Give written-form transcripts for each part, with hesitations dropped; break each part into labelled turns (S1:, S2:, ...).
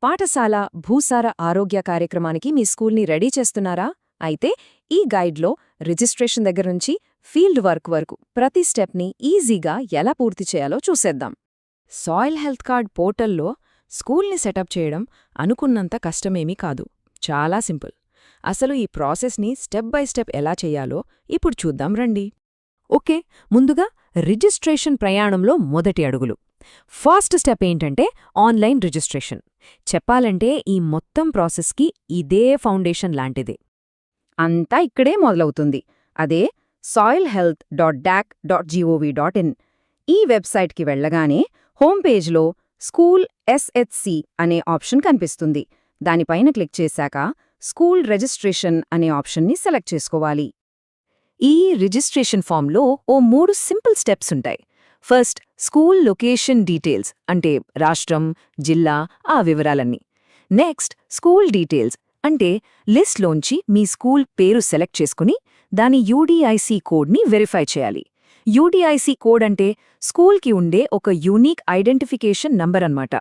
S1: పాఠశాల భూసార ఆరోగ్య కార్యక్రమానికి మీ స్కూల్ని రెడీ చేస్తున్నారా? అయితే ఈ గైడ్లో రిజిస్ట్రేషన్ దగ్గర నుంచి ఫీల్డ్ వర్క్ వరకు ప్రతి స్టెప్ని ఈజీగా ఎలా పూర్తి చేయాలో చూసేద్దాం. సాయిల్ హెల్త్ కార్డ్ పోర్టల్లో స్కూల్ని సెటప్ చేయడం అనుకున్నంత కష్టమేమీ కాదు. చాలా సింపుల్. అసలు ఈ ప్రాసెస్ని స్టెప్ బై స్టెప్ ఎలా చెయ్యాలో ఇప్పుడు చూద్దాం రండి. ఓకే, ముందుగా రిజిస్ట్రేషన్ ప్రయాణంలో మొదటి అడుగులు. ఫస్ట్ స్టెప్ ఏంటంటే ఆన్లైన్ రిజిస్ట్రేషన్. చెప్పాలంటే ఈ మొత్తం ప్రాసెస్కి ఇదే ఫౌండేషన్ లాంటిదే. అంతా ఇక్కడే మొదలవుతుంది. అదే soilhealth.dac.gov.in. ఈ వెబ్సైట్కి వెళ్ళగానే హోమ్ పేజ్లో స్కూల్ ఎస్హెచ్సి అనే ఆప్షన్ కనిపిస్తుంది. దానిపైన క్లిక్ చేశాక స్కూల్ రిజిస్ట్రేషన్ అనే ఆప్షన్ని సెలెక్ట్ చేసుకోవాలి. ఈ రిజిస్ట్రేషన్ ఫామ్లో ఓ 3 సింపుల్ స్టెప్స్ ఉంటాయి. ఫస్ట్, స్కూల్ లొకేషన్ డీటెయిల్స్ అంటే రాష్ట్రం, జిల్లా, ఆ వివరాలన్నీ. నెక్స్ట్, స్కూల్ డీటెయిల్స్ అంటే లిస్ట్లోంచి మీ స్కూల్ పేరు సెలెక్ట్ చేసుకుని దాని యూడీఐసీ కోడ్ని వెరిఫై చేయాలి. యూడీఐసీ కోడ్ అంటే స్కూల్కి ఉండే ఒక యూనిక్ ఐడెంటిఫికేషన్ నంబర్ అన్నమాట.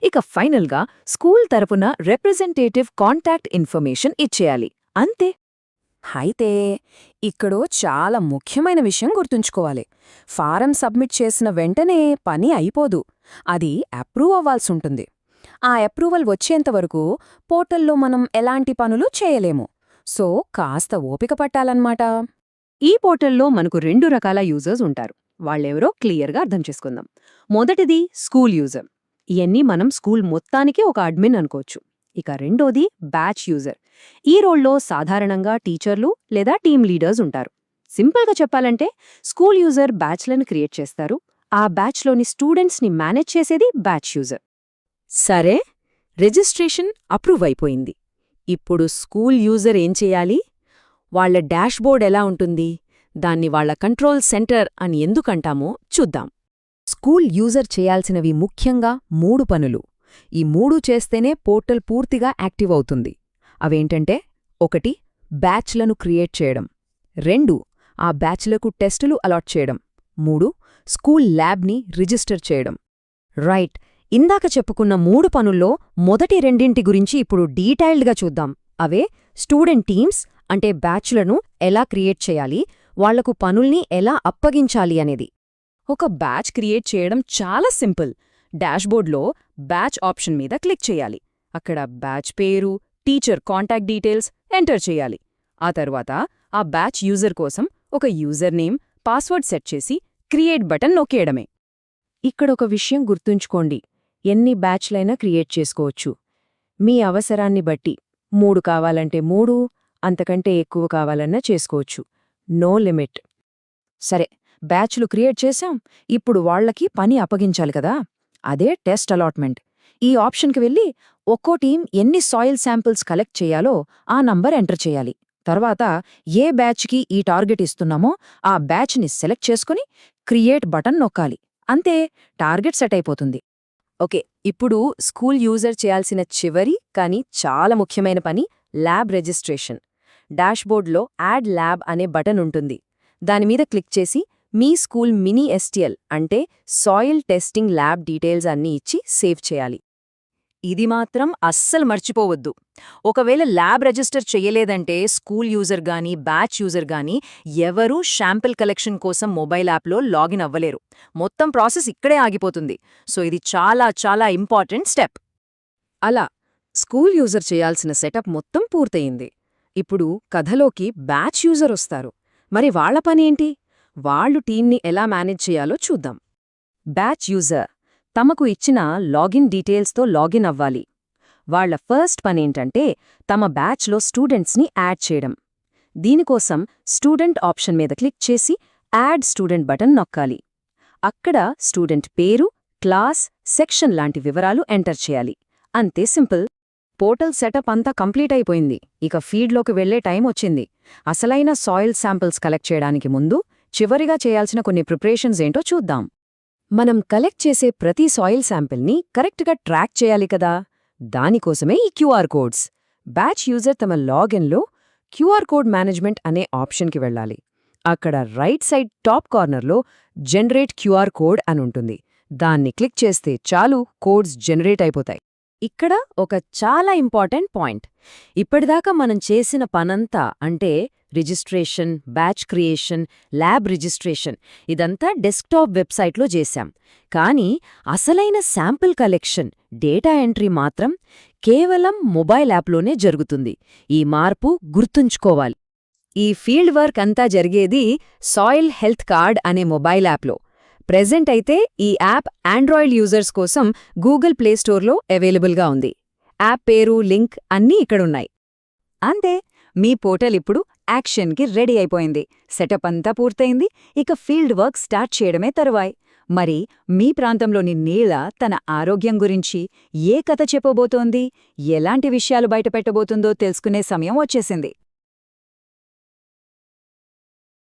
S1: ఇక ఫైనల్గా స్కూల్ తరపున రిప్రజెంటేటివ్ కాంటాక్ట్ ఇన్ఫర్మేషన్ ఇచ్చేయాలి. అంతే. అయితే ఇక్కడో చాలా ముఖ్యమైన విషయం గుర్తుంచుకోవాలి. ఫారం సబ్మిట్ చేసిన వెంటనే పని అయిపోదు. అది అప్రూవ్ అవ్వాల్సుంటుంది. ఆ అప్రూవల్ వచ్చేంతవరకు పోర్టల్లో మనం ఎలాంటి పనులు చేయలేము. సో కాస్త ఓపిక పట్టాలన్నమాట. ఈ పోర్టల్లో మనకు 2 రకాల యూజర్స్ ఉంటారు. వాళ్ళెవరో క్లియర్గా అర్థం చేసుకుందాం. మొదటిది స్కూల్ యూజర్. ఇవన్నీ మనం స్కూల్ మొత్తానికి ఒక అడ్మిన్ అనుకోవచ్చు. ఇక రెండోది బ్యాచ్ యూజర్. ఈ రోల్లో సాధారణంగా టీచర్లు లేదా టీమ్ లీడర్స్ ఉంటారు. సింపుల్గా చెప్పాలంటే స్కూల్ యూజర్ బ్యాచ్లను క్రియేట్ చేస్తారు. ఆ బ్యాచ్లోని స్టూడెంట్స్ని మేనేజ్ చేసేది బ్యాచ్ యూజర్. సరే, రిజిస్ట్రేషన్ అప్రూవ్ అయిపోయింది. ఇప్పుడు స్కూల్ యూజర్ ఏం చేయాలి? వాళ్ల డాష్బోర్డ్ ఎలా ఉంటుంది? దాన్ని వాళ్ల కంట్రోల్ సెంటర్ అని ఎందుకంటామో చూద్దాం. స్కూల్ యూజర్ చేయాల్సినవి ముఖ్యంగా 3 పనులు. ఈ 3 చేస్తేనే పోర్టల్ పూర్తిగా యాక్టివ్ అవుతుంది. అవేంటంటే 1. బ్యాచ్లను క్రియేట్ చేయడం. 2. ఆ బ్యాచ్లకు టెస్టులు అలాట్ చేయడం. 3. స్కూల్ ల్యాబ్ని రిజిస్టర్ చేయడం. రైట్, ఇందాక చెప్పుకున్న 3 పనుల్లో మొదటి రెండింటి గురించి ఇప్పుడు డీటెయిల్డ్గా చూద్దాం. అవే స్టూడెంట్ టీమ్స్ అంటే బ్యాచ్లను ఎలా క్రియేట్ చేయాలి, వాళ్లకు పనుల్ని ఎలా అప్పగించాలి అనేది. ఒక బ్యాచ్ క్రియేట్ చేయడం చాలా సింపుల్. డాష్బోర్డ్లో బ్యాచ్ ఆప్షన్ మీద క్లిక్ చేయాలి. అక్కడ బ్యాచ్ పేరు, టీచర్ కాంటాక్ట్ డీటెయిల్స్ ఎంటర్ చేయాలి. ఆ తర్వాత ఆ బ్యాచ్ యూజర్ కోసం ఒక యూజర్ నేమ్, పాస్వర్డ్ సెట్ చేసి క్రియేట్ బటన్ నొక్కేయడమే. ఇక్కడొక విషయం గుర్తుంచుకోండి. ఎన్ని బ్యాచ్లైనా క్రియేట్ చేసుకోవచ్చు. మీ అవసరాన్ని బట్టి 3 కావాలంటే 3, అంతకంటే ఎక్కువ కావాలన్నా చేసుకోవచ్చు. No limit. సరే, బ్యాచ్లు క్రియేట్ చేశాం. ఇప్పుడు వాళ్లకి పని అప్పగించాలి కదా. అదే టెస్ట్ అలాట్మెంట్. ఈ ఆప్షన్కి వెళ్ళి ఒక్కో టీం ఎన్ని సాయిల్ శాంపిల్స్ కలెక్ట్ చేయాలో ఆ నంబర్ ఎంటర్ చేయాలి. తర్వాత ఏ బ్యాచ్కి ఈ టార్గెట్ ఇస్తున్నామో ఆ బ్యాచ్ని సెలెక్ట్ చేసుకుని క్రియేట్ బటన్ నొక్కాలి. అంతే, టార్గెట్ సెట్ అయిపోతుంది. ఓకే, ఇప్పుడు స్కూల్ యూజర్ చేయాల్సిన చివరి కానీ చాలా ముఖ్యమైన పని ల్యాబ్ రిజిస్ట్రేషన్. డాష్బోర్డ్లో యాడ్ ల్యాబ్ అనే బటన్ ఉంటుంది. దానిమీద క్లిక్ చేసి మీ స్కూల్ మినీ ఎస్టీఎల్ అంటే సాయిల్ టెస్టింగ్ ల్యాబ్ డీటెయిల్స్ అన్నీ ఇచ్చి సేవ్ చేయాలి. ఇది మాత్రం అస్సలు మర్చిపోవద్దు. ఒకవేళ ల్యాబ్ రిజిస్టర్ చెయ్యలేదంటే స్కూల్ యూజర్ గానీ బ్యాచ్ యూజర్ గానీ ఎవరూ శాంపిల్ కలెక్షన్ కోసం మొబైల్ యాప్లో లాగిన్ అవ్వలేరు. మొత్తం ప్రాసెస్ ఇక్కడే ఆగిపోతుంది. సో ఇది చాలా చాలా ఇంపార్టెంట్ స్టెప్. అలా స్కూల్ యూజర్ చేయాల్సిన సెటప్ మొత్తం పూర్తయింది. ఇప్పుడు కథలోకి బ్యాచ్ యూజర్ వస్తారు. మరి వాళ్ల పనేంటి? వాళ్లు టీమ్ని ఎలా మేనేజ్ చేయాలో చూద్దాం. బ్యాచ్ యూజర్ తమకు ఇచ్చిన లాగిన్ డీటెయిల్స్తో లాగిన్ అవ్వాలి. వాళ్ల ఫస్ట్ పనేంటంటే తమ బ్యాచ్లో స్టూడెంట్స్ని యాడ్ చేయడం. దీనికోసం స్టూడెంట్ ఆప్షన్ మీద క్లిక్ చేసి యాడ్ స్టూడెంట్ బటన్ నొక్కాలి. అక్కడ స్టూడెంట్ పేరు, క్లాస్, సెక్షన్ లాంటి వివరాలు ఎంటర్ చేయాలి. అంతే సింపుల్. పోర్టల్ సెటప్ అంతా కంప్లీట్ అయిపోయింది. ఇక ఫీడ్లోకి వెళ్లే టైం వచ్చింది. అసలైన సాయిల్ శాంపిల్స్ కలెక్ట్ చేయడానికి ముందు చివరిగా చేయాల్సిన కొన్ని ప్రిపరేషన్స్ ఏంటో చూద్దాం. మనం కలెక్ట్ చేసే ప్రతి సాయిల్ శాంపిల్ని కరెక్ట్గా ట్రాక్ చేయాలి కదా. దానికోసమే ఈ క్యూఆర్ కోడ్స్. బ్యాచ్ యూజర్ తమ లాగిన్లో క్యూఆర్ కోడ్ మేనేజ్మెంట్ అనే ఆప్షన్కి వెళ్ళాలి. అక్కడ రైట్ సైడ్ టాప్ కార్నర్లో జనరేట్ క్యూఆర్ కోడ్ అని ఉంటుంది. దాన్ని క్లిక్ చేస్తే చాలు కోడ్స్ జనరేట్ అయిపోతాయి.
S2: ఇక్కడ ఒక చాలా ఇంపార్టెంట్ పాయింట్. ఇప్పటిదాకా మనం చేసిన పనంతా అంటే registration, batch creation, lab registration ఇదంతా డెస్క్టాప్ వెబ్సైట్లో చేశాం. కానీ అసలైన శాంపిల్ కలెక్షన్, డేటా ఎంట్రీ మాత్రం కేవలం మొబైల్ యాప్లోనే జరుగుతుంది. ఈ మార్పు గుర్తుంచుకోవాలి.
S1: ఈ ఫీల్డ్ వర్క్ అంతా జరిగేది సాయిల్ హెల్త్ కార్డ్ అనే మొబైల్ యాప్లో. ప్రెజెంట్ అయితే ఈ యాప్ ఆండ్రాయిడ్ యూజర్స్ కోసం గూగుల్ ప్లేస్టోర్లో అవైలబుల్గా ఉంది. యాప్ పేరు, లింక్ అన్నీ ఇక్కడున్నాయి. అంతే, మీ పోర్టల్ ఇప్పుడు యాక్షన్కి రెడీ అయిపోయింది. సెటప్ అంతా పూర్తయింది. ఇక ఫీల్డ్ వర్క్ స్టార్ట్ చేయడమే తరువాయి. మరి మీ ప్రాంతంలోని నీళ్ళ తన ఆరోగ్యం గురించి ఏ కథ చెప్పబోతోంది, ఎలాంటి విషయాలు బయటపెట్టబోతుందో తెలుసుకునే సమయం వచ్చేసింది.